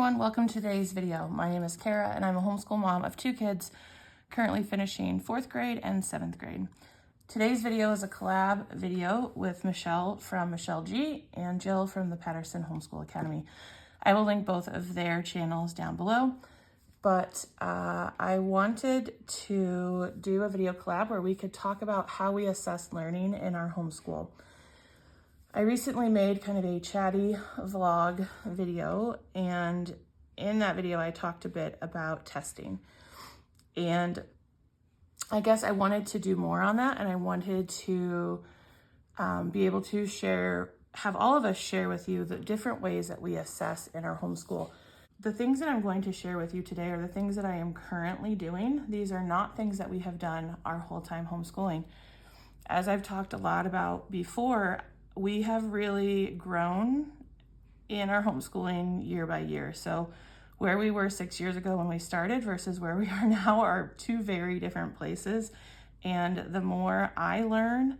everyone, welcome to today's video. My name is Kara and I'm a homeschool mom of 2 kids currently finishing 4th grade and 7th grade. Today's video is a collab video with Michelle from Michelle G and Jill from the Patterson Homeschool Academy. I will link both of their channels down below, but I wanted to do a video collab where we could talk about how we assess learning in our homeschool. I recently made kind of a chatty vlog video, and in that video I talked a bit about testing, and I guess I wanted to do more on that, and I wanted to be able to have all of us share with you the different ways that we assess in our homeschool. The things that I'm going to share with you today are the things that I am currently doing. These are not things that we have done our whole time homeschooling. As I've talked a lot about before, we have really grown in our homeschooling year by year. So where we were 6 years ago when we started versus where we are now are 2 very different places. And the more I learn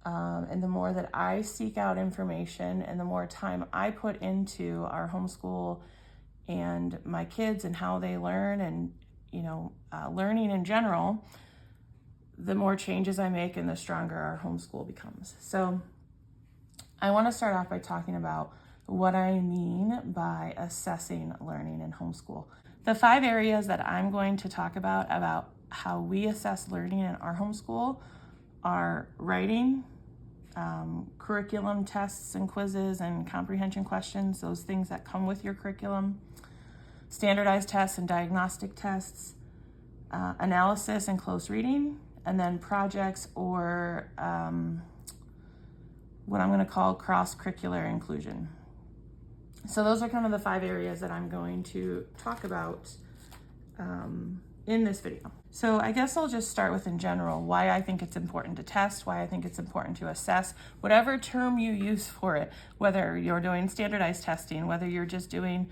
and the more that I seek out information and the more time I put into our homeschool and my kids and how they learn and, learning in general, the more changes I make and the stronger our homeschool becomes. So I want to start off by talking about what I mean by assessing learning in homeschool. The 5 areas that I'm going to talk about how we assess learning in our homeschool are writing, curriculum tests and quizzes and comprehension questions, those things that come with your curriculum, standardized tests and diagnostic tests, analysis and close reading, and then projects or what I'm going to call cross-curricular inclusion. So those are kind of the 5 areas that I'm going to talk about in this video. So I guess I'll just start with in general why I think it's important to test, why I think it's important to assess, whatever term you use for it, whether you're doing standardized testing, whether you're just doing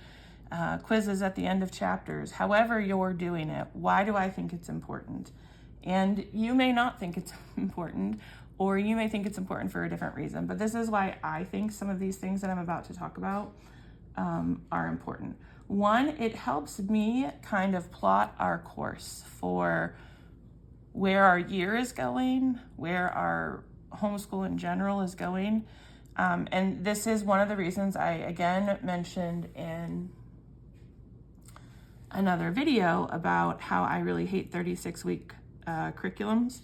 quizzes at the end of chapters, however you're doing it, why do I think it's important? And you may not think it's important, or you may think it's important for a different reason, but this is why I think some of these things that I'm about to talk about are important. One, it helps me kind of plot our course for where our year is going, where our homeschool in general is going. And this is one of the reasons I, again, mentioned in another video about how I really hate 36-week curriculums.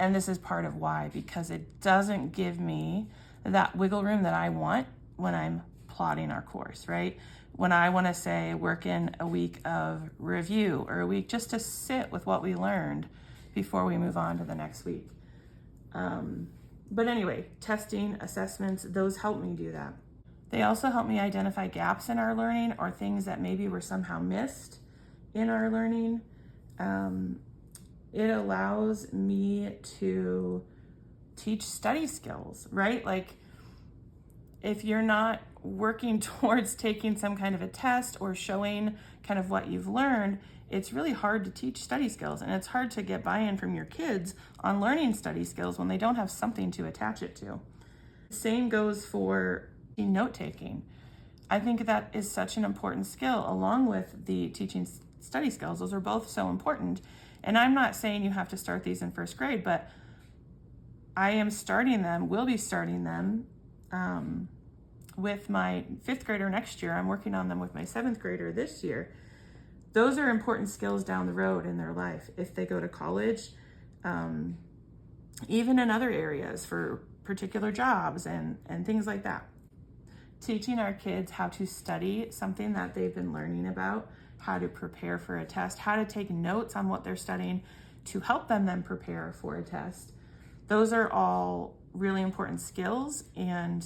And this is part of why, because it doesn't give me that wiggle room that I want when I'm plotting our course, right? When I want to say work in a week of review or a week just to sit with what we learned before we move on to the next week. But anyway, testing, assessments, those help me do that. They also help me identify gaps in our learning or things that maybe were somehow missed in our learning. It allows me to teach study skills, right? Like if you're not working towards taking some kind of a test or showing kind of what you've learned, it's really hard to teach study skills, and it's hard to get buy-in from your kids on learning study skills when they don't have something to attach it to. Same goes for note-taking. I think that is such an important skill along with the teaching study skills. Those are both so important. And I'm not saying you have to start these in 1st grade, but I am starting them, will be starting them with my 5th grader next year. I'm working on them with my 7th grader this year. Those are important skills down the road in their life if they go to college, even in other areas for particular jobs and things like that. Teaching our kids how to study something that they've been learning about, how to prepare for a test, how to take notes on what they're studying to help them then prepare for a test. Those are all really important skills, and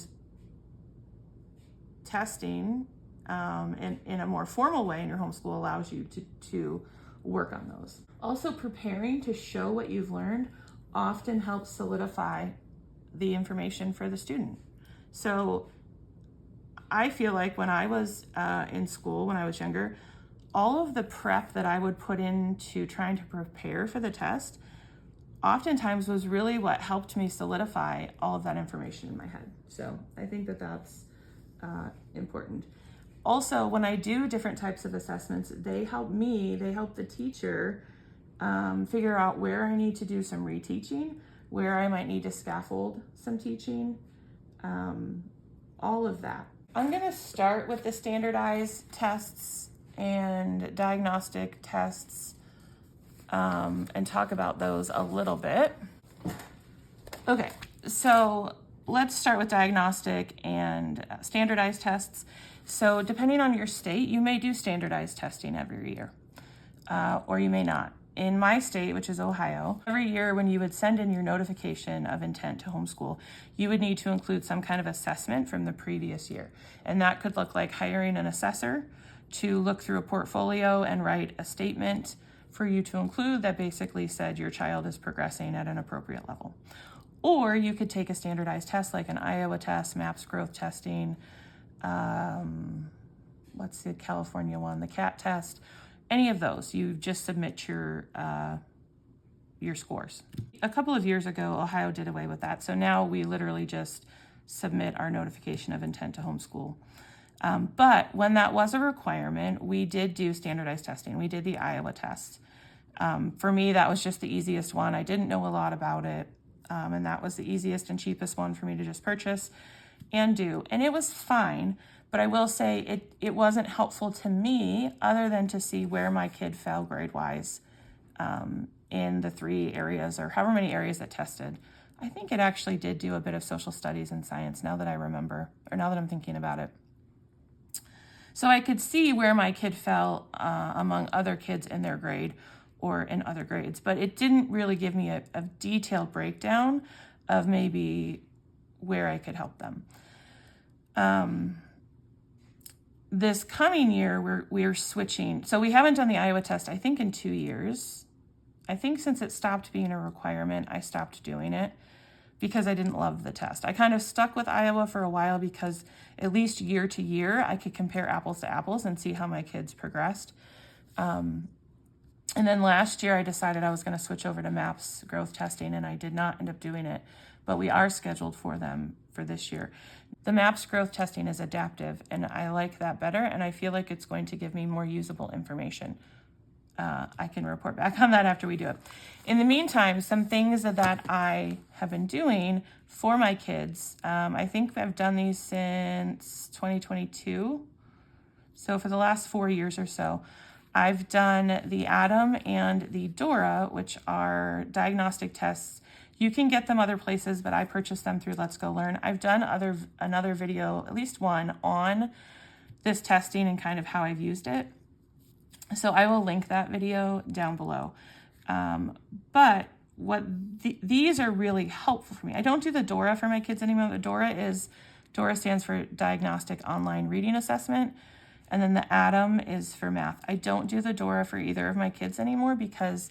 testing in a more formal way in your homeschool allows you to work on those. Also, preparing to show what you've learned often helps solidify the information for the student. So I feel like when I was in school, when I was younger, all of the prep that I would put into trying to prepare for the test oftentimes was really what helped me solidify all of that information in my head. So I think that that's important. Also, when I do different types of assessments, they help the teacher figure out where I need to do some reteaching, where I might need to scaffold some teaching, all of that. I'm gonna start with the standardized tests and diagnostic tests and talk about those a little bit. Okay, so let's start with diagnostic and standardized tests. So depending on your state, you may do standardized testing every year, or you may not. In my state, which is Ohio, every year when you would send in your notification of intent to homeschool, you would need to include some kind of assessment from the previous year. And that could look like hiring an assessor to look through a portfolio and write a statement for you to include that basically said your child is progressing at an appropriate level. Or you could take a standardized test like an Iowa test, MAPS growth testing, what's the California one, the CAT test, any of those. You just submit your scores. A couple of years ago, Ohio did away with that. So now we literally just submit our notification of intent to homeschool. But when that was a requirement, we did do standardized testing. We did the Iowa test. For me, that was just the easiest one. I didn't know a lot about it. And that was the easiest and cheapest one for me to just purchase and do. And it was fine, but I will say it wasn't helpful to me other than to see where my kid fell grade-wise in the 3 areas or however many areas that tested. I think it actually did do a bit of social studies and science now that I remember, or now that I'm thinking about it. So I could see where my kid fell among other kids in their grade or in other grades, but it didn't really give me a detailed breakdown of maybe where I could help them. This coming year, we're switching. So we haven't done the Iowa test, I think, in 2 years. I think since it stopped being a requirement, I stopped doing it because I didn't love the test. I kind of stuck with Iowa for a while because at least year to year, I could compare apples to apples and see how my kids progressed. And then last year, I decided I was going to switch over to MAPS growth testing, and I did not end up doing it, but we are scheduled for them for this year. The MAPS growth testing is adaptive, and I like that better, and I feel like it's going to give me more usable information. I can report back on that after we do it. In the meantime, some things that I have been doing for my kids, I think I've done these since 2022. So for the last 4 years or so, I've done the Adam and the Dora, which are diagnostic tests. You can get them other places, but I purchased them through Let's Go Learn. I've done another video, at least one, on this testing and kind of how I've used it. So I will link that video down below. But these are really helpful for me. I don't do the Dora for my kids anymore. The Dora stands for Diagnostic Online Reading Assessment. And then the Adam is for math. I don't do the Dora for either of my kids anymore because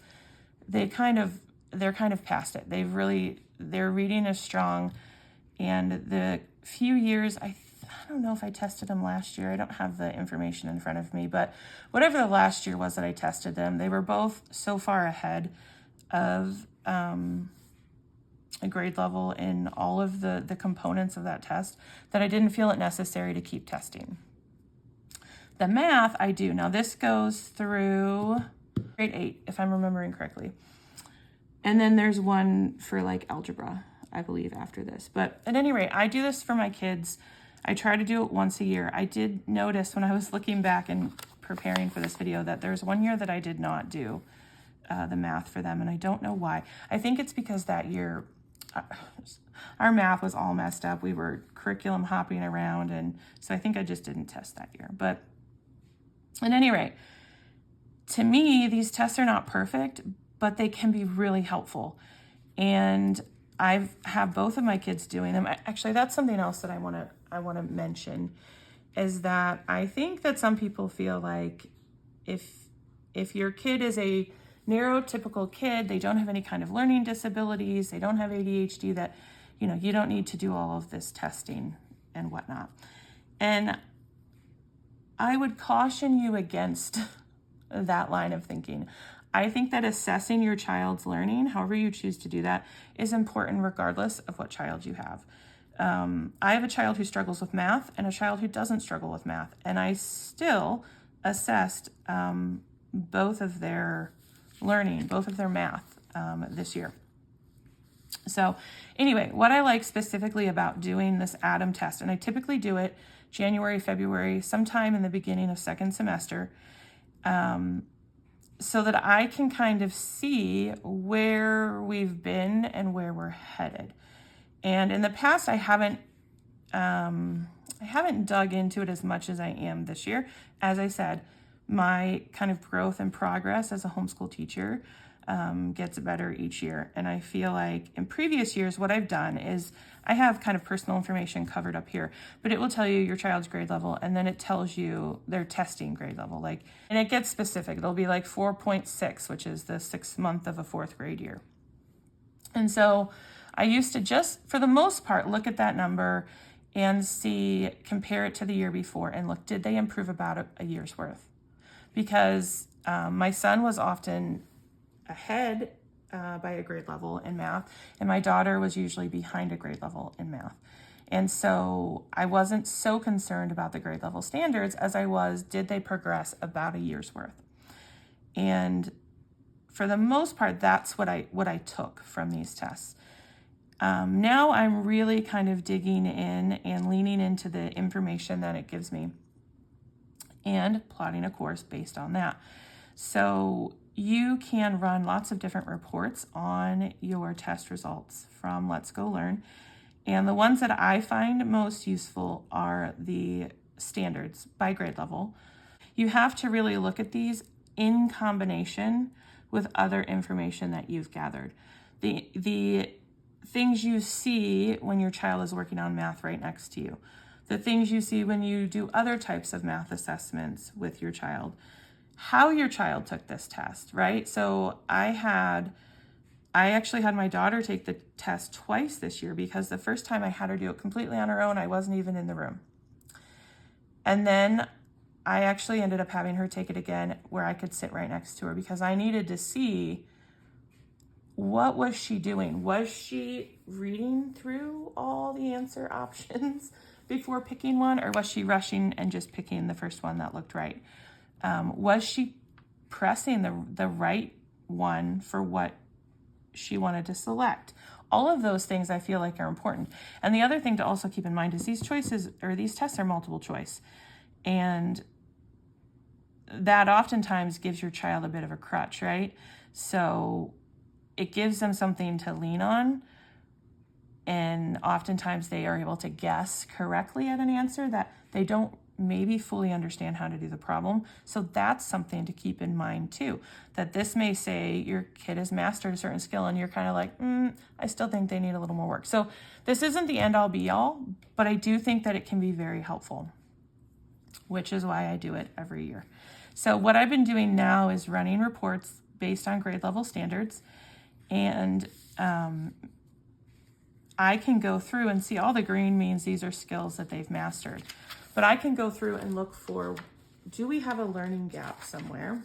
they're kind of past it. Their reading is strong. And the few years, I don't know if I tested them last year. I don't have the information in front of me, but whatever the last year was that I tested them, they were both so far ahead of a grade level in all of the components of that test that I didn't feel it necessary to keep testing. The math I do. Now this goes through grade 8, if I'm remembering correctly. And then there's one for like algebra, I believe, after this. But at any rate, I do this for my kids. I try to do it once a year. I did notice when I was looking back and preparing for this video that there's 1 year that I did not do the math for them, and I don't know why. I think it's because that year our math was all messed up. We were curriculum hopping around, and so I think I just didn't test that year. But at any rate, to me, these tests are not perfect, but they can be really helpful. And I have both of my kids doing them. Actually, that's something else that I want to mention, is that I think that some people feel like if your kid is a neurotypical kid, they don't have any kind of learning disabilities, they don't have ADHD, that you don't need to do all of this testing and whatnot. And I would caution you against that line of thinking. I think that assessing your child's learning, however you choose to do that, is important regardless of what child you have. I have a child who struggles with math and a child who doesn't struggle with math, and I still assessed both of their learning, both of their math this year. So anyway, what I like specifically about doing this ADAM test, and I typically do it January, February, sometime in the beginning of second semester, so that I can kind of see where we've been and where we're headed. And in the past, I haven't dug into it as much as I am this year. As I said, my kind of growth and progress as a homeschool teacher gets better each year. And I feel like in previous years, what I've done is I have kind of personal information covered up here, but it will tell you your child's grade level, and then it tells you their testing grade level. And it gets specific. It'll be like 4.6, which is the 6th month of a 4th grade year. And so I used to just, for the most part, look at that number and compare it to the year before and look, did they improve about a year's worth? Because my son was often ahead by a grade level in math, and my daughter was usually behind a grade level in math. And so I wasn't so concerned about the grade level standards as I was, did they progress about a year's worth? And for the most part, that's what I took from these tests. Now I'm really kind of digging in and leaning into the information that it gives me and plotting a course based on that. So you can run lots of different reports on your test results from Let's Go Learn. And the ones that I find most useful are the standards by grade level. You have to really look at these in combination with other information that you've gathered. The things you see when your child is working on math right next to you, the things you see when you do other types of math assessments with your child, how your child took this test, right? So I actually had my daughter take the test twice this year, because the first time I had her do it completely on her own. I wasn't even in the room. And then I actually ended up having her take it again where I could sit right next to her, because I needed to see, what was she doing? Was she reading through all the answer options before picking one, or was she rushing and just picking the first one that looked right? Was she pressing the right one for what she wanted to select? All of those things I feel like are important. And the other thing to also keep in mind is these tests are multiple choice. And that oftentimes gives your child a bit of a crutch, right? So it gives them something to lean on. And oftentimes they are able to guess correctly at an answer that they don't maybe fully understand how to do the problem. So that's something to keep in mind too, that this may say your kid has mastered a certain skill and you're kind of like, I still think they need a little more work. So this isn't the end all be all, but I do think that it can be very helpful, which is why I do it every year. So what I've been doing now is running reports based on grade level standards, and I can go through and see all the green means these are skills that they've mastered. But I can go through and look for, do we have a learning gap somewhere?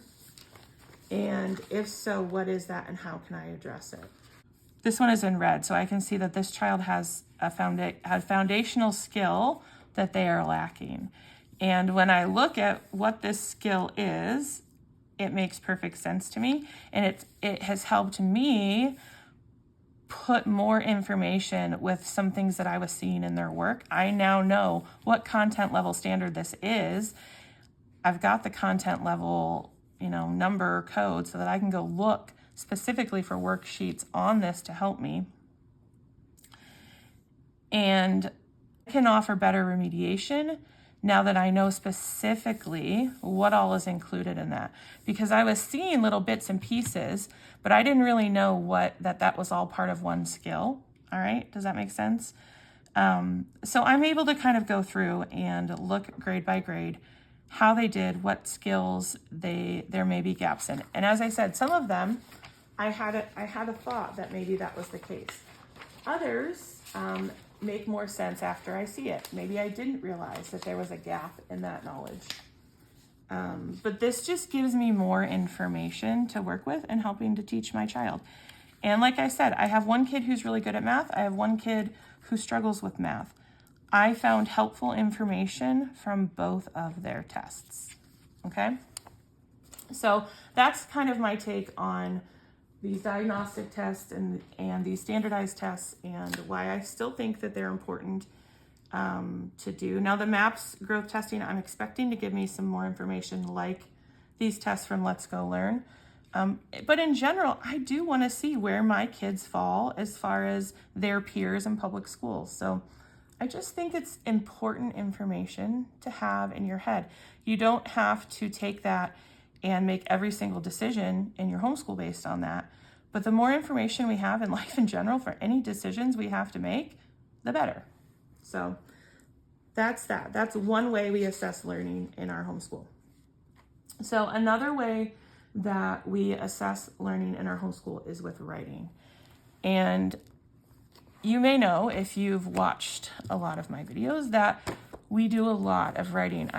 And if so, what is that and how can I address it? This one is in red, so I can see that this child has a foundational skill that they are lacking. And when I look at what this skill is, it makes perfect sense to me. And it has helped me put more information with some things that I was seeing in their work. I now know what content level standard this is. I've got the content level, number code, so that I can go look specifically for worksheets on this to help me. And I can offer better remediation now that I know specifically what all is included in that. Because I was seeing little bits and pieces, but I didn't really know that was all part of one skill. All right, does that make sense? So I'm able to kind of go through and look grade by grade how they did, what skills there may be gaps in. And as I said, some of them, I had a thought that maybe that was the case. Others make more sense after I see it. Maybe I didn't realize that there was a gap in that knowledge. But this just gives me more information to work with and helping to teach my child. And like I said, I have one kid who's really good at math. I have one kid who struggles with math. I found helpful information from both of their tests, okay? So that's kind of my take on these diagnostic tests and these standardized tests, and why I still think that they're important to do. Now, the MAPS growth testing, I'm expecting to give me some more information like these tests from Let's Go Learn. But in general, I do want to see where my kids fall as far as their peers in public schools. So I just think it's important information to have in your head. You don't have to take that and make every single decision in your homeschool based on that. But the more information we have in life in general for any decisions we have to make, the better. So that's that. That's one way we assess learning in our homeschool. So another way that we assess learning in our homeschool is with writing. And you may know, if you've watched a lot of my videos, that we do a lot of writing.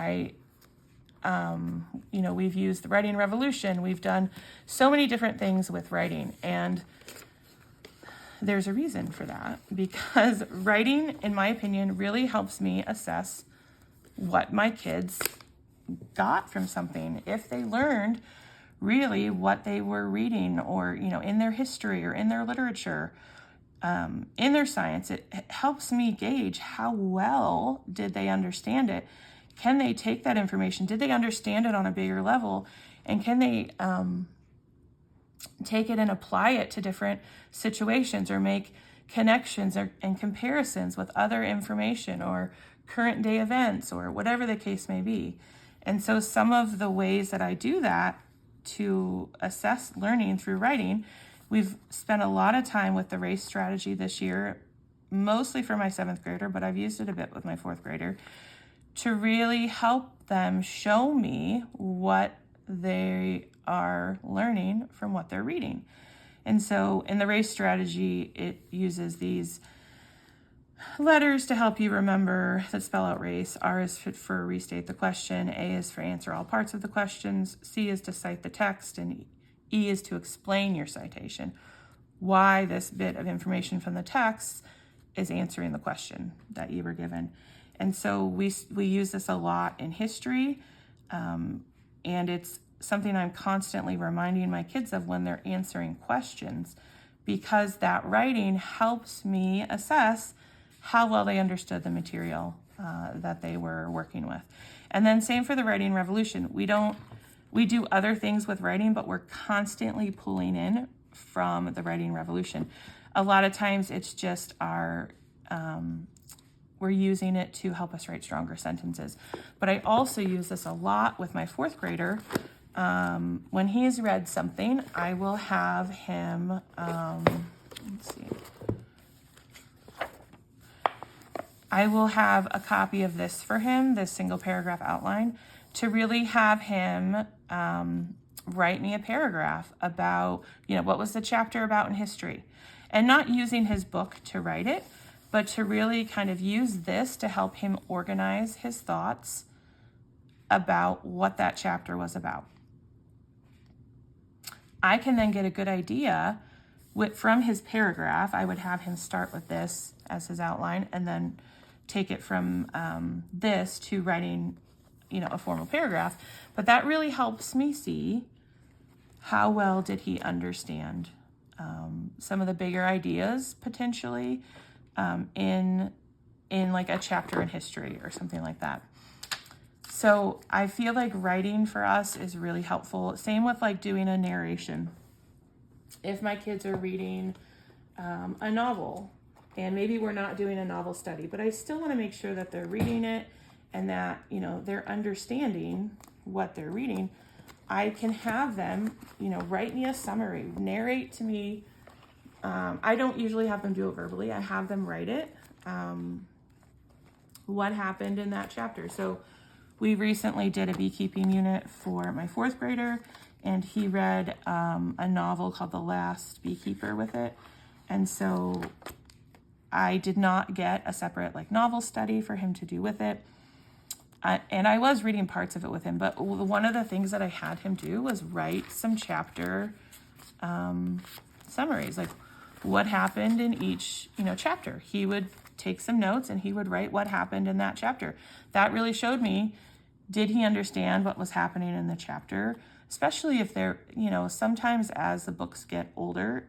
We've used the Writing Revolution. We've done so many different things with writing, and there's a reason for that, because writing, in my opinion, really helps me assess what my kids got from something. If they learned really what they were reading, or, in their history or in their literature, in their science, it helps me gauge how well did they understand it. Can they take that information? Did they understand it on a bigger level? And can they take it and apply it to different situations, or make connections and comparisons with other information or current day events, or whatever the case may be? And so some of the ways that I do that to assess learning through writing, we've spent a lot of time with the race strategy this year, mostly for my 7th grader, but I've used it a bit with my 4th grader, to really help them show me what they are learning from what they're reading. And so in the race strategy, it uses these letters to help you remember that spell out race. R is for restate the question. A is for answer all parts of the questions. C is to cite the text. And E is to explain your citation. Why this bit of information from the text is answering the question that you were given. And so we use this a lot in history, and it's something I'm constantly reminding my kids of when they're answering questions, because that writing helps me assess how well they understood the material that they were working with. And then same for the Writing Revolution. We do other things with writing, but we're constantly pulling in from the Writing Revolution. A lot of times it's just we're using it to help us write stronger sentences. But I also use this a lot with my 4th grader. When he's read something, I will have him, I will have a copy of this for him, this single paragraph outline, to really have him write me a paragraph about, what was the chapter about in history. And not using his book to write it, but to really kind of use this to help him organize his thoughts about what that chapter was about. I can then get a good idea from his paragraph. I would have him start with this as his outline, and then take it from this to writing, a formal paragraph. But that really helps me see how well did he understand some of the bigger ideas potentially in like a chapter in history or something like that. So I feel like writing for us is really helpful. Same with like doing a narration. If my kids are reading a novel, and maybe we're not doing a novel study, but I still want to make sure that they're reading it and that, they're understanding what they're reading, I can have them, write me a summary, narrate to me. I don't usually have them do it verbally. I have them write it, what happened in that chapter. So we recently did a beekeeping unit for my 4th grader, and he read a novel called The Last Beekeeper with it. And so I did not get a separate novel study for him to do with it. And I was reading parts of it with him, but one of the things that I had him do was write some chapter summaries, like what happened in each, chapter. He would take some notes and he would write what happened in that chapter. That really showed me, did he understand what was happening in the chapter? Especially if they're, sometimes as the books get older,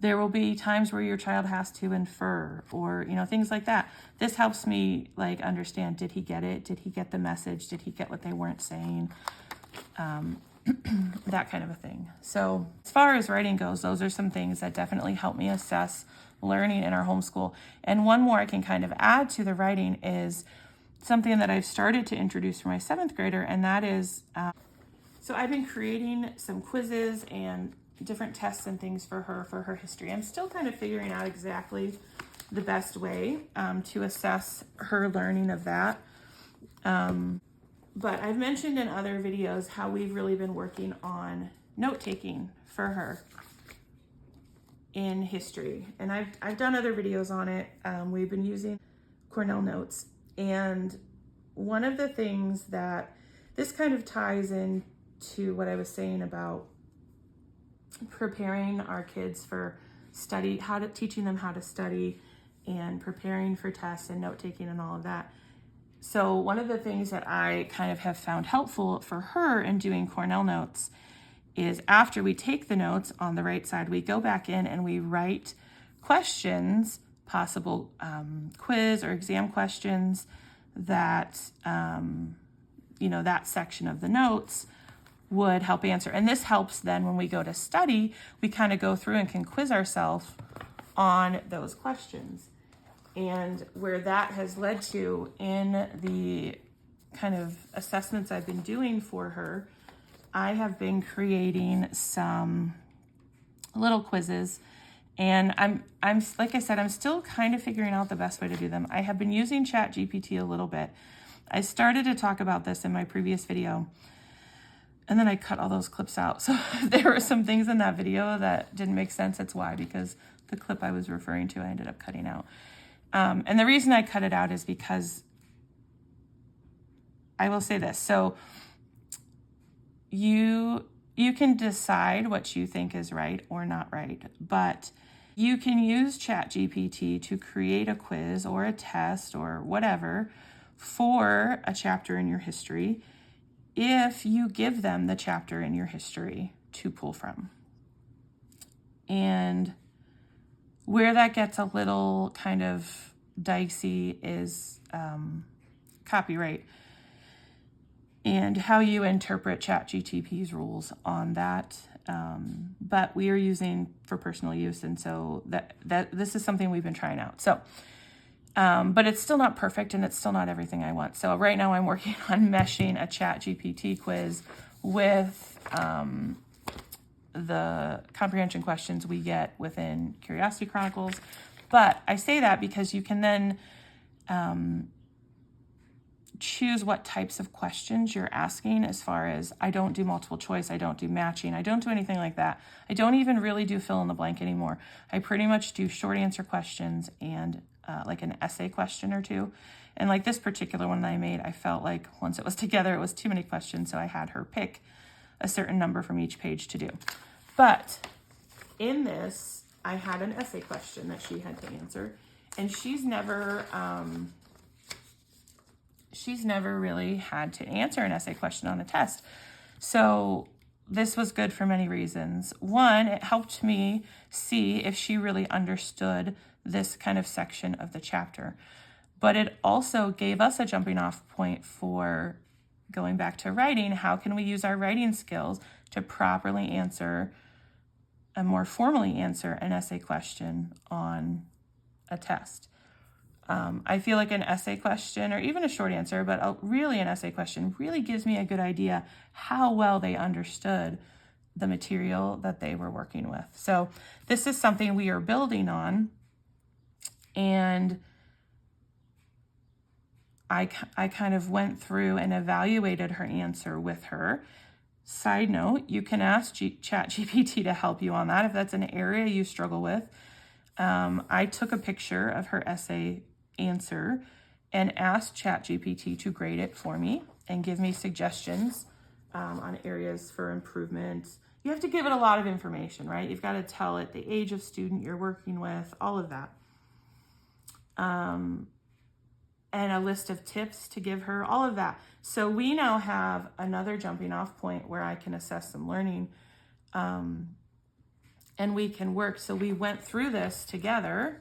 there will be times where your child has to infer or, things like that. This helps me understand, did he get it? Did he get the message? Did he get what they weren't saying? That kind of a thing. So as far as writing goes, those are some things that definitely help me assess learning in our homeschool. And one more I can kind of add to the writing is something that I've started to introduce for my 7th grader, and that is, so I've been creating some quizzes and different tests and things for her history. I'm still kind of figuring out exactly the best way to assess her learning of that. But I've mentioned in other videos how we've really been working on note-taking for her in history. And I've done other videos on it. We've been using Cornell Notes. And one of the things that this kind of ties into what I was saying about preparing our kids for study, teaching them how to study and preparing for tests and note-taking and all of that. So one of the things that I kind of have found helpful for her in doing Cornell Notes is after we take the notes on the right side, we go back in and we write questions, possible quiz or exam questions that, that section of the notes would help answer. And this helps then when we go to study, we kind of go through and can quiz ourselves on those questions. And where that has led to in the kind of assessments I've been doing for her, I have been creating some little quizzes, and I'm like I said, I'm still kind of figuring out the best way to do them. I have been using ChatGPT a little bit. I started to talk about this in my previous video, and then I cut all those clips out. So there were some things in that video that didn't make sense. It's why, because the clip I was referring to, I ended up cutting out. And the reason I cut it out is because I will say this. So you can decide what you think is right or not right, but you can use ChatGPT to create a quiz or a test or whatever for a chapter in your history if you give them the chapter in your history to pull from. And where that gets a little kind of dicey is copyright and how you interpret ChatGPT's rules on that. But we are using for personal use, and so that this is something we've been trying out. So, but it's still not perfect, and it's still not everything I want. So right now I'm working on meshing a ChatGPT quiz with the comprehension questions we get within Curiosity Chronicles. But I say that because you can then choose what types of questions you're asking. As far as, I don't do multiple choice, I don't do matching, I don't do anything like that. I don't even really do fill in the blank anymore. I pretty much do short answer questions and like an essay question or two. And like this particular one that I made, I felt like once it was together, it was too many questions, so I had her pick a certain number from each page to do. But in this, I had an essay question that she had to answer, and she's never really had to answer an essay question on a test. So this was good for many reasons. One, it helped me see if she really understood this kind of section of the chapter. But it also gave us a jumping off point for going back to writing. How can we use our writing skills to properly answer and more formally answer an essay question on a test? I feel like an essay question, or even a short answer, but really an essay question, really gives me a good idea how well they understood the material that they were working with. So this is something we are building on, and I kind of went through and evaluated her answer with her. Side note, you can ask ChatGPT to help you on that if that's an area you struggle with. I took a picture of her essay answer and asked ChatGPT to grade it for me and give me suggestions on areas for improvement you have to give it a lot of information, right? You've got to tell it the age of student you're working with, all of that. And a list of tips to give her, all of that. So we now have another jumping off point where I can assess some learning, and we can work. So we went through this together,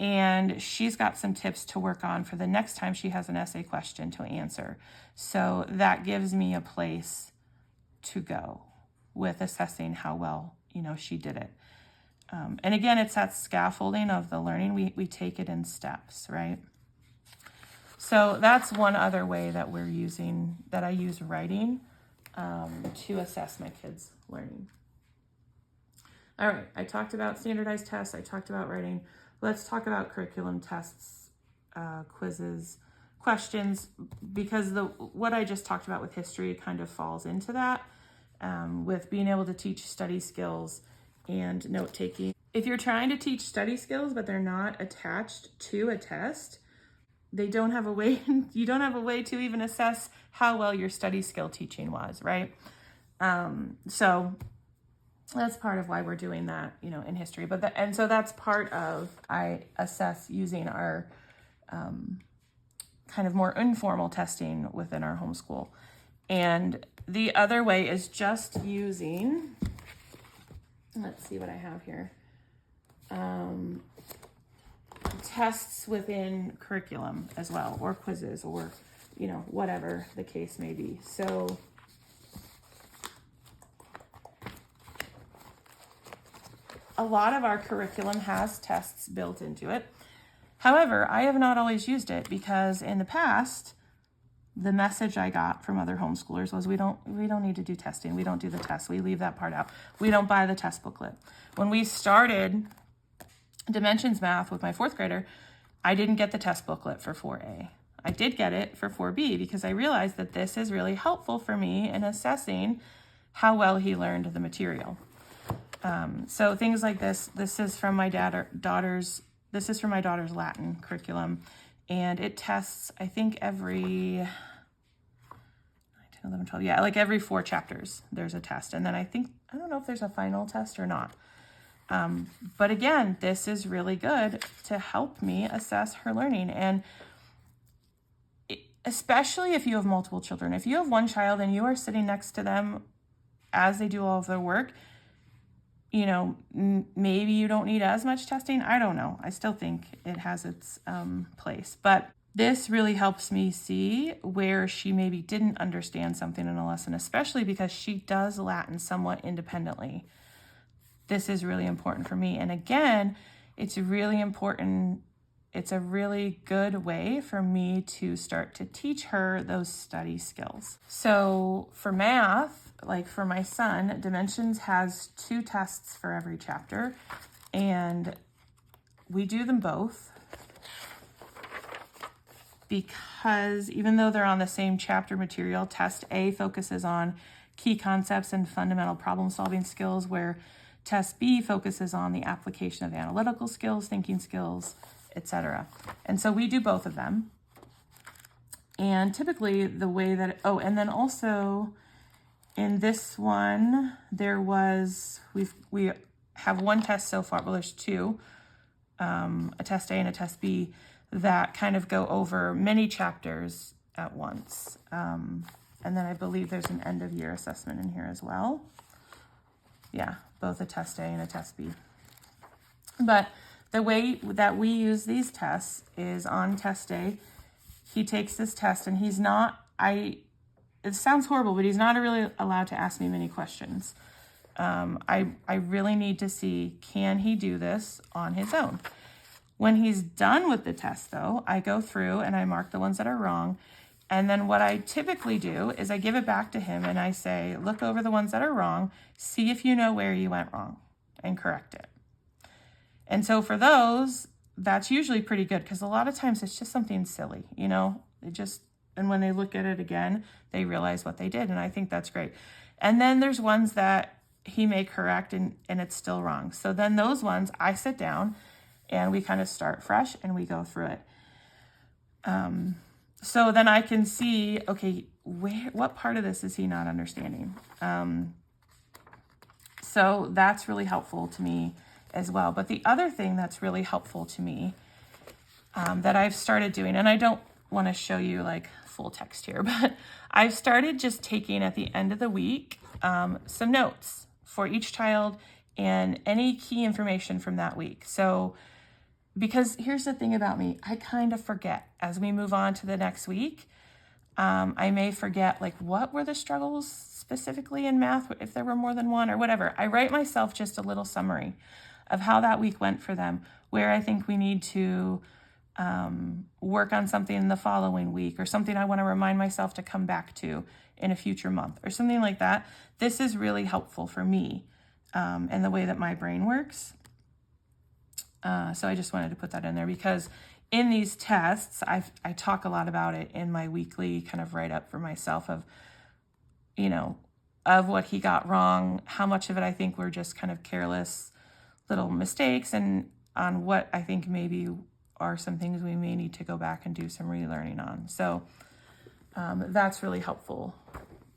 and she's got some tips to work on for the next time she has an essay question to answer. So that gives me a place to go with assessing how well, she did it. And again, it's that scaffolding of the learning. We take it in steps, right? So that's one other way that I use writing to assess my kids' learning. All right, I talked about standardized tests. I talked about writing. Let's talk about curriculum tests, quizzes, questions, because what I just talked about with history kind of falls into that, with being able to teach study skills and note-taking. If you're trying to teach study skills, but they're not attached to a test, you don't have a way to even assess how well your study skill teaching was, right? So that's part of why we're doing that, in history. And so that's part of, I assess using our kind of more informal testing within our homeschool. And the other way is just using, let's see what I have here, tests within curriculum as well, or quizzes, or, whatever the case may be. So a lot of our curriculum has tests built into it. However, I have not always used it because in the past, the message I got from other homeschoolers was we don't need to do testing. We don't do the tests. We leave that part out. We don't buy the test booklet. When we started dimensions math with my 4th grader, I didn't get the test booklet for 4A. I did get it for 4B because I realized that this is really helpful for me in assessing how well he learned the material. So things like this is from my daughter's Latin curriculum, and it tests, I think, every 9, 10, 11, 12, like every 4 chapters there's a test. And then I don't know if there's a final test or not. But again, this is really good to help me assess her learning. And especially if you have multiple children, if you have one child and you are sitting next to them as they do all of their work, maybe you don't need as much testing. I don't know. I still think it has its place. But this really helps me see where she maybe didn't understand something in a lesson, especially because she does Latin somewhat independently. This is really important for me. And again, it's really important. It's a really good way for me to start to teach her those study skills. So for math, like for my son, Dimensions has 2 tests for every chapter, and we do them both because even though they're on the same chapter material, Test A focuses on key concepts and fundamental problem-solving skills, where Test B focuses on the application of analytical skills, thinking skills, etc. And so we do both of them. And typically the way that, and then also in this one, we have one test so far, well, there's 2, a Test A and a Test B, that kind of go over many chapters at once. And then I believe there's an end of year assessment in here as well. Yeah, both a Test A and a Test B. But the way that we use these tests is on Test A, he takes this test and it sounds horrible, but he's not really allowed to ask me many questions. I really need to see, can he do this on his own? When he's done with the test, though, I go through and I mark the ones that are wrong. And then what I typically do is I give it back to him and I say, look over the ones that are wrong, see if you know where you went wrong, and correct it. And so for those, that's usually pretty good because a lot of times it's just something silly, and when they look at it again, they realize what they did. And I think that's great. And then there's ones that he may correct and it's still wrong. So then those ones, I sit down and we kind of start fresh and we go through it. So then I can see, okay, what part of this is he not understanding? So that's really helpful to me as well. But the other thing that's really helpful to me that I've started doing, and I don't want to show you like full text here, but I've started just taking at the end of the week some notes for each child and any key information from that week. So, because here's the thing about me, I kind of forget as we move on to the next week. I may forget like what were the struggles specifically in math, if there were more than one or whatever. I write myself just a little summary of how that week went for them, where I think we need to work on something in the following week, or something I want to remind myself to come back to in a future month or something like that. This is really helpful for me and the way that my brain works. So I just wanted to put that in there because in these tests, I talk a lot about it in my weekly kind of write-up for myself of, you know, of what he got wrong, how much of it I think were just kind of careless little mistakes, and on what I think maybe are some things we may need to go back and do some relearning on. So that's really helpful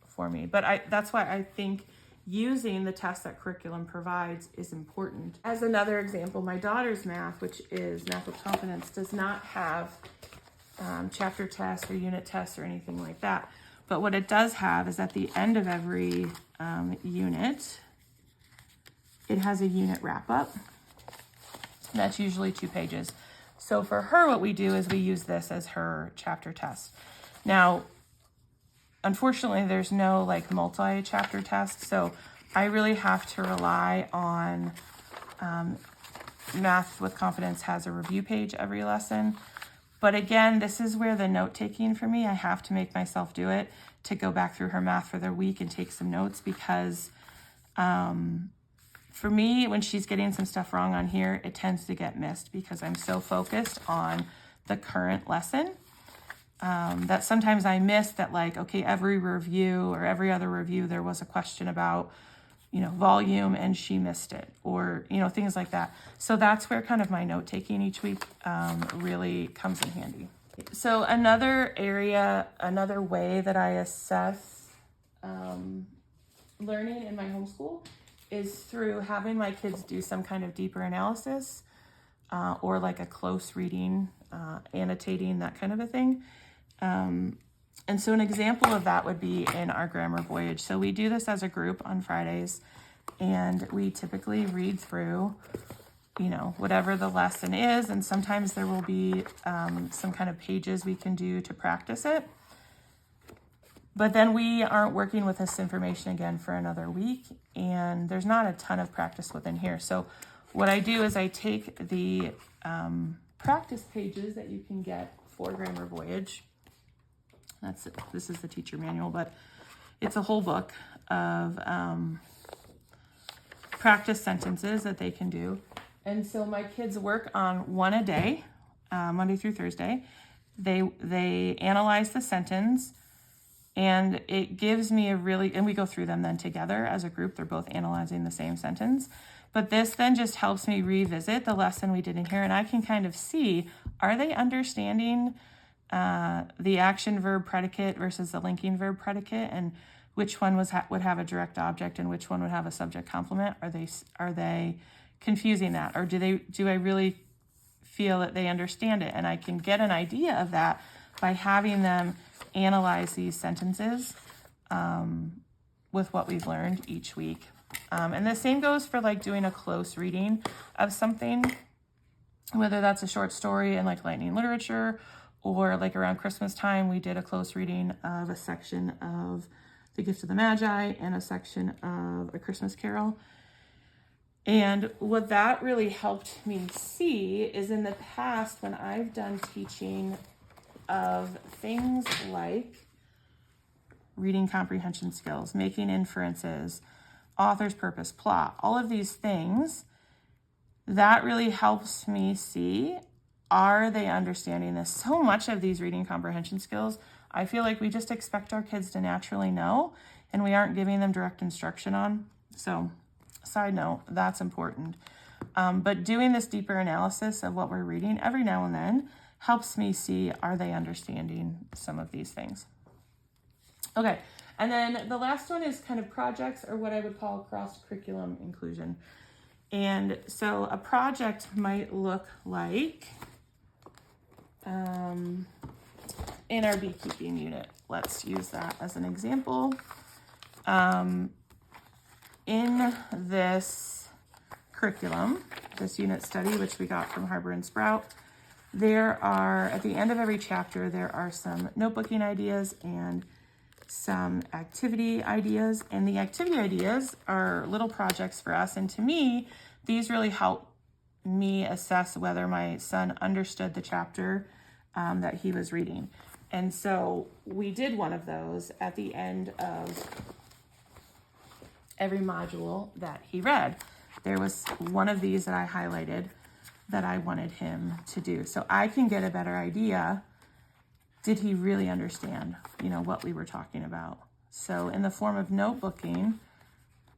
for me. But that's why I think using the test that curriculum provides is important. As another example, my daughter's math, which is Math with Confidence, does not have chapter tests or unit tests or anything like that. But what it does have is at the end of every unit, it has a unit wrap-up. That's usually 2 pages. So for her, what we do is we use this as her chapter test. Now, unfortunately, there's no like multi-chapter test, so I really have to rely on Math with Confidence has a review page every lesson. But again, this is where the note-taking for me, I have to make myself do it to go back through her math for the week and take some notes, because for me, when she's getting some stuff wrong on here, it tends to get missed because I'm so focused on the current lesson. That sometimes I miss that, like, okay, every review or every other review, there was a question about, you know, volume and she missed it, or, you know, things like that. So that's where kind of my note taking each week really comes in handy. So another area, another way that I assess learning in my homeschool is through having my kids do some kind of deeper analysis or like a close reading, annotating, that kind of a thing. And so an example of that would be in our grammar voyage. So we do this as a group on Fridays, and we typically read through, you know, whatever the lesson is. And sometimes there will be some kind of pages we can do to practice it. But then we aren't working with this information again for another week, and there's not a ton of practice within here. So what I do is I take the practice pages that you can get for Grammar Voyage. This is the teacher manual, but it's a whole book of practice sentences that they can do. And so my kids work on one a day, Monday through Thursday. They analyze the sentence, and it gives me and we go through them then together as a group. They're both analyzing the same sentence. But this then just helps me revisit the lesson we did in here, and I can kind of see, are they understanding the action verb predicate versus the linking verb predicate, and which one would have a direct object and which one would have a subject complement? Are they confusing that, or do I really feel that they understand it? And I can get an idea of that by having them analyze these sentences with what we've learned each week. And the same goes for like doing a close reading of something, whether that's a short story in like Lightning Literature, or like around Christmas time, we did a close reading of a section of The Gift of the Magi and a section of A Christmas Carol. And what that really helped me see is in the past, when I've done teaching of things like reading comprehension skills, making inferences, author's purpose, plot, all of these things, that really helps me see, are they understanding this? So much of these reading comprehension skills, I feel like we just expect our kids to naturally know, and we aren't giving them direct instruction on. So, side note, that's important. But doing this deeper analysis of what we're reading every now and then helps me see, are they understanding some of these things? Okay, And then the last one is kind of projects, or what I would call cross-curriculum inclusion. And so a project might look like, in our beekeeping unit, let's use that as an example. In this curriculum, this unit study, which we got from Harbor and Sprout, there are, at the end of every chapter, there are some notebooking ideas and some activity ideas. And the activity ideas are little projects for us. And to me, these really help me assess whether my son understood the chapter that he was reading. And so we did one of those at the end of every module that he read. There was one of these that I highlighted that I wanted him to do. So I can get a better idea, did he really understand, what we were talking about? So in the form of notebooking,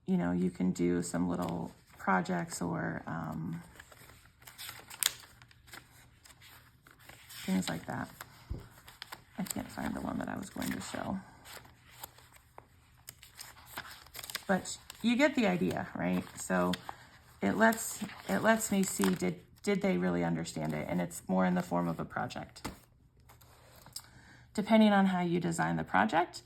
you can do some little projects or things like that. I can't find the one that I was going to show. But you get the idea, right? So it lets me see, did they really understand it? And it's more in the form of a project. Depending on how you design the project,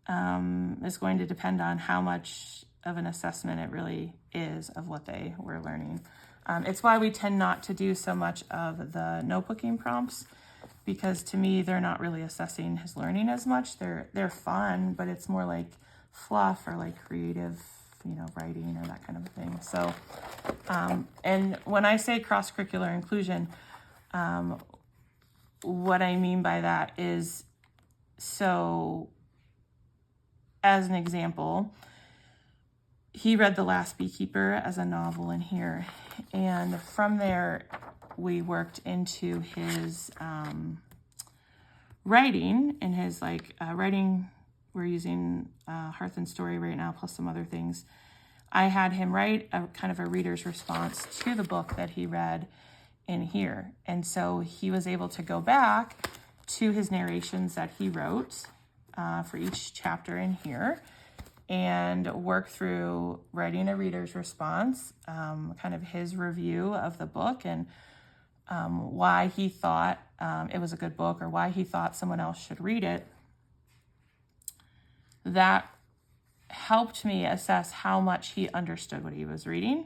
is going to depend on how much of an assessment it really is of what they were learning. It's why we tend not to do so much of the notebooking prompts, because to me, they're not really assessing his learning as much. They're fun, but it's more like fluff or like creative, writing or that kind of thing. So, and when I say cross-curricular inclusion, what I mean by that is, so as an example, he read The Last Beekeeper as a novel in here. And from there, we worked into his writing, and his writing. We're using Hearth and Story right now, plus some other things. I had him write a kind of a reader's response to the book that he read in here. And so he was able to go back to his narrations that he wrote for each chapter in here and work through writing a reader's response, kind of his review of the book, and why he thought it was a good book or why he thought someone else should read it. That helped me assess how much he understood what he was reading.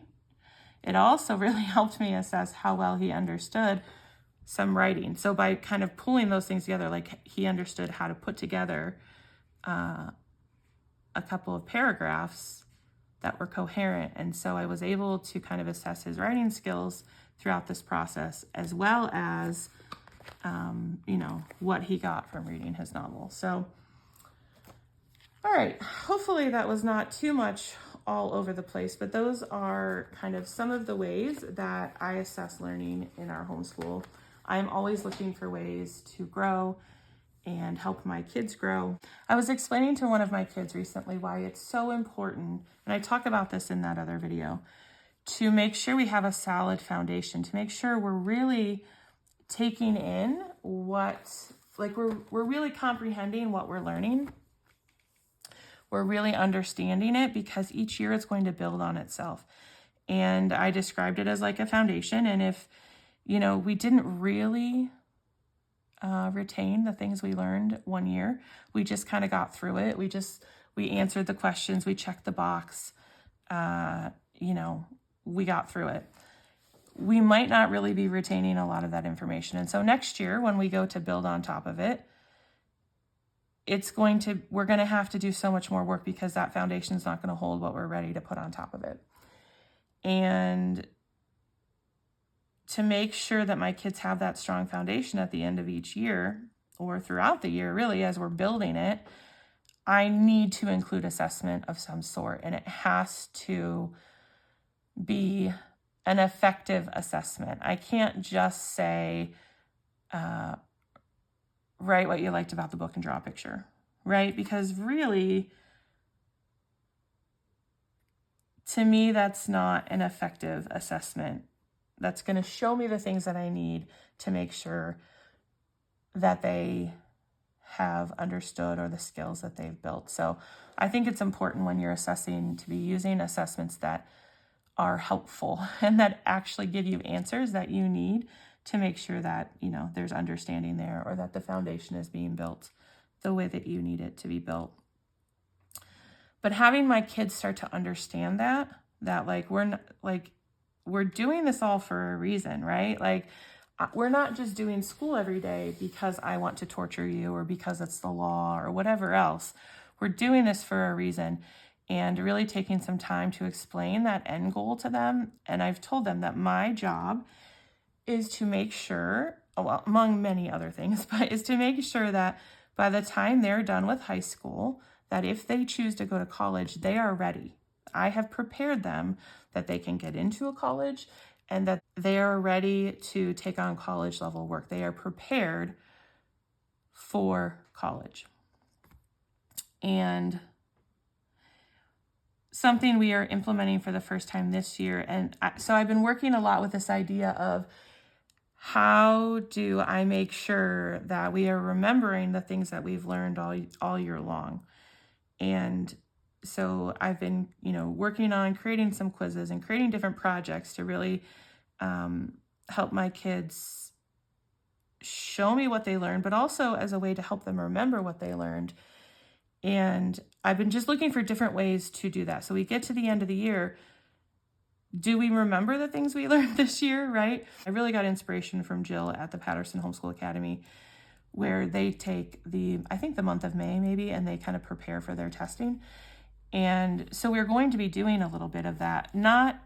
It also really helped me assess how well he understood some writing. So by kind of pulling those things together, like he understood how to put together a couple of paragraphs that were coherent. And so I was able to kind of assess his writing skills throughout this process, as well as, what he got from reading his novel. So, all right, hopefully that was not too much all over the place, but those are kind of some of the ways that I assess learning in our homeschool. I'm always looking for ways to grow and help my kids grow. I was explaining to one of my kids recently why it's so important, and I talk about this in that other video, to make sure we have a solid foundation, to make sure we're really taking in we're really comprehending what we're learning. We're really understanding it, because each year it's going to build on itself. And I described it as like a foundation. And if, we didn't really retain the things we learned one year, we just kind of got through it. We answered the questions, we checked the box, we got through it. We might not really be retaining a lot of that information. And so next year, when we go to build on top of it, we're going to have to do so much more work, because that foundation is not going to hold what we're ready to put on top of it. And to make sure that my kids have that strong foundation at the end of each year, or throughout the year, really, as we're building it, I need to include assessment of some sort, and it has to be an effective assessment. I can't just say, write what you liked about the book and draw a picture, right? Because really, to me, that's not an effective assessment. That's going to show me the things that I need to make sure that they have understood or the skills that they've built. So I think it's important when you're assessing to be using assessments that are helpful and that actually give you answers that you need to make sure that, you know, there's understanding there, or that the foundation is being built the way that you need it to be built. But having my kids start to understand that like we're doing this all for a reason, right? Like, we're not just doing school every day because I want to torture you or because it's the law or whatever else. We're doing this for a reason, and really taking some time to explain that end goal to them. And I've told them that my job is to make sure, well, among many other things, but is to make sure that by the time they're done with high school, that if they choose to go to college, they are ready. I have prepared them that they can get into a college and that they are ready to take on college level work. They are prepared for college. And something we are implementing for the first time this year. And so I've been working a lot with this idea of how do I make sure that we are remembering the things that we've learned all year long. And so I've been, working on creating some quizzes and creating different projects to really help my kids show me what they learned, but also as a way to help them remember what they learned. And I've been just looking for different ways to do that. So we get to the end of the year. Do we remember the things we learned this year, right? I really got inspiration from Jill at the Patterson Homeschool Academy, where they take the month of May maybe, and they kind of prepare for their testing. And so we're going to be doing a little bit of that. Not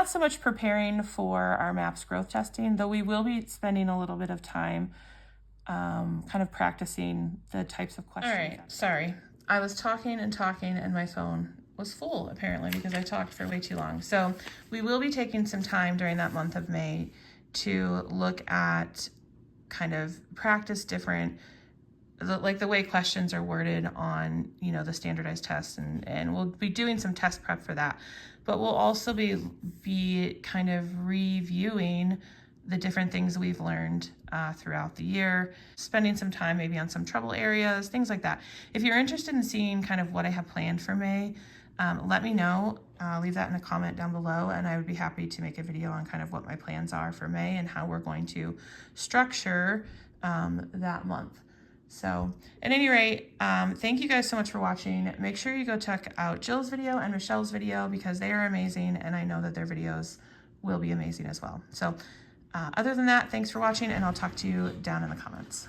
so much preparing for our MAPS growth testing, though we will be spending a little bit of time kind of practicing the types of questions. All right, sorry. I was talking and my phone was full apparently because I talked for way too long. So we will be taking some time during that month of May to look at kind of practice different, like the way questions are worded on, the standardized tests, and we'll be doing some test prep for that. But we'll also be kind of reviewing the different things we've learned throughout the year, spending some time maybe on some trouble areas, things like that. If you're interested in seeing kind of what I have planned for May, let me know. Leave that in a comment down below, and I would be happy to make a video on kind of what my plans are for May and how we're going to structure that month. So at any rate, thank you guys so much for watching. Make sure you go check out Jill's video and Michelle's video because they are amazing, and I know that their videos will be amazing as well. So other than that, thanks for watching, and I'll talk to you down in the comments.